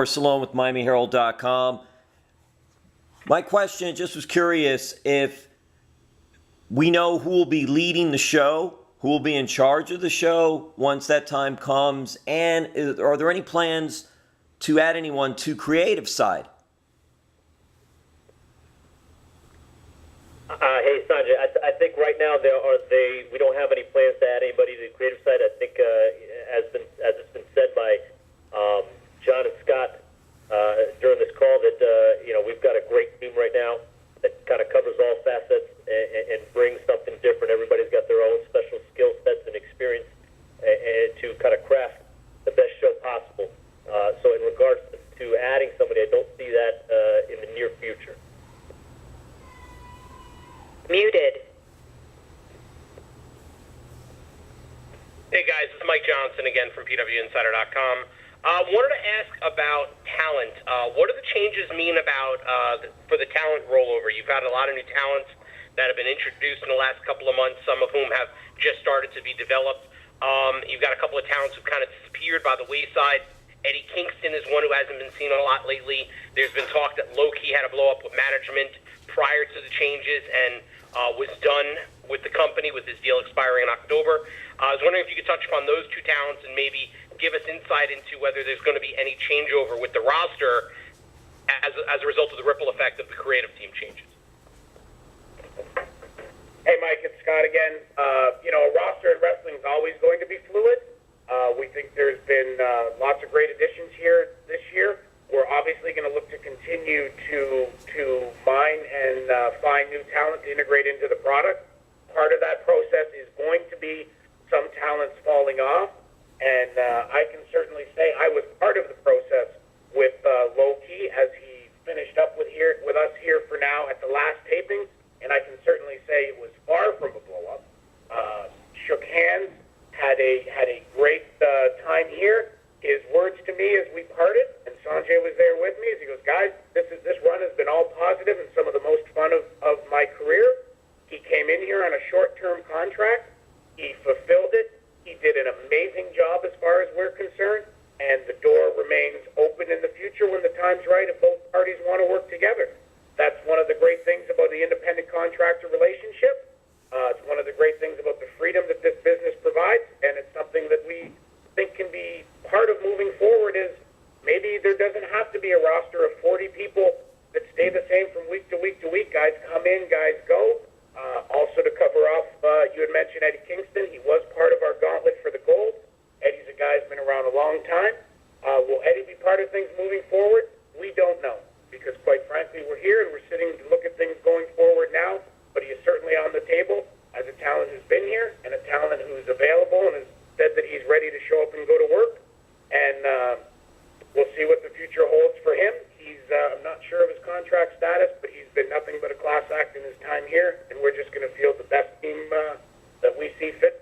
Salone with MiamiHerald.com. My question, just was curious if we know who will be leading the show, who will be in charge of the show once that time comes, and are there any plans to add anyone to creative side? Hey, Sonjay, I think right now we don't have any plans to add anybody to the creative side. I think as it's been said by John and Scott during this call that we've got a great team right now that kind of covers all facets and brings something different. Everybody's got their own special skill sets and experience to kind of craft the best show possible. So in regards to adding somebody, I don't see that in the near future. Muted. Hey guys, it's Mike Johnson again from PWInsider.com. Wanted to ask about talent. What do the changes mean about for the talent rollover? You've had a lot of new talents that have been introduced in the last couple of months, some of whom have just started to be developed. You've got a couple of talents who've kind of disappeared by the wayside. Eddie Kingston is one who hasn't been seen a lot lately. There's been talk that Low-Key had a blow-up with management prior to the changes and was done with the company with his deal expiring in October. I was wondering if you could touch upon those two talents and maybe give us insight into whether there's going to be any changeover with the roster as a result of the ripple effect of the creative team changes. Hey, Mike, it's Scott again. A roster in wrestling is always going to be fluid. We think there's been lots of great additions here this year. We're obviously going to look to continue to mine and find new talent to integrate into the product. Part of that process is going to be some talents falling off, and I can certainly say I was part of the process with Low-Key as he finished up with us here for now at the last taping, and I can certainly say it was far from a blow-up. Shook hands, had a great time here. His words to me as we parted, and Sonjay was there with me, as he goes, guys, this run has been all positive and some of the most fun of my career. He came in here on a short-term contract. He fulfilled it. He did an amazing job as far as we're concerned, and the door remains open in the future when the time's right if both parties want to work together. That's one of the great things about the independent contractor relationship. It's one of the great things about the freedom that this business provides, and it's something that we think can be part of moving forward is maybe there doesn't have to be a roster of 40 people that stay the same from week to week to week. Guys come in, guys go. Also to cover off, you had mentioned Eddie Kingston. He was part of our gauntlet for the gold. Eddie's a guy who's been around a long time. Will Eddie be part of things moving forward? We don't know because, quite frankly, we're here and we're sitting to look at things going forward now, but he is certainly on the table as a talent who's been here and a talent who's available and has said that he's ready to show up and go to work. And we'll see what the future holds for him. I'm not sure of his contract status, but he's been nothing but a class act in his time here, and we're just going to field the best team that we see fit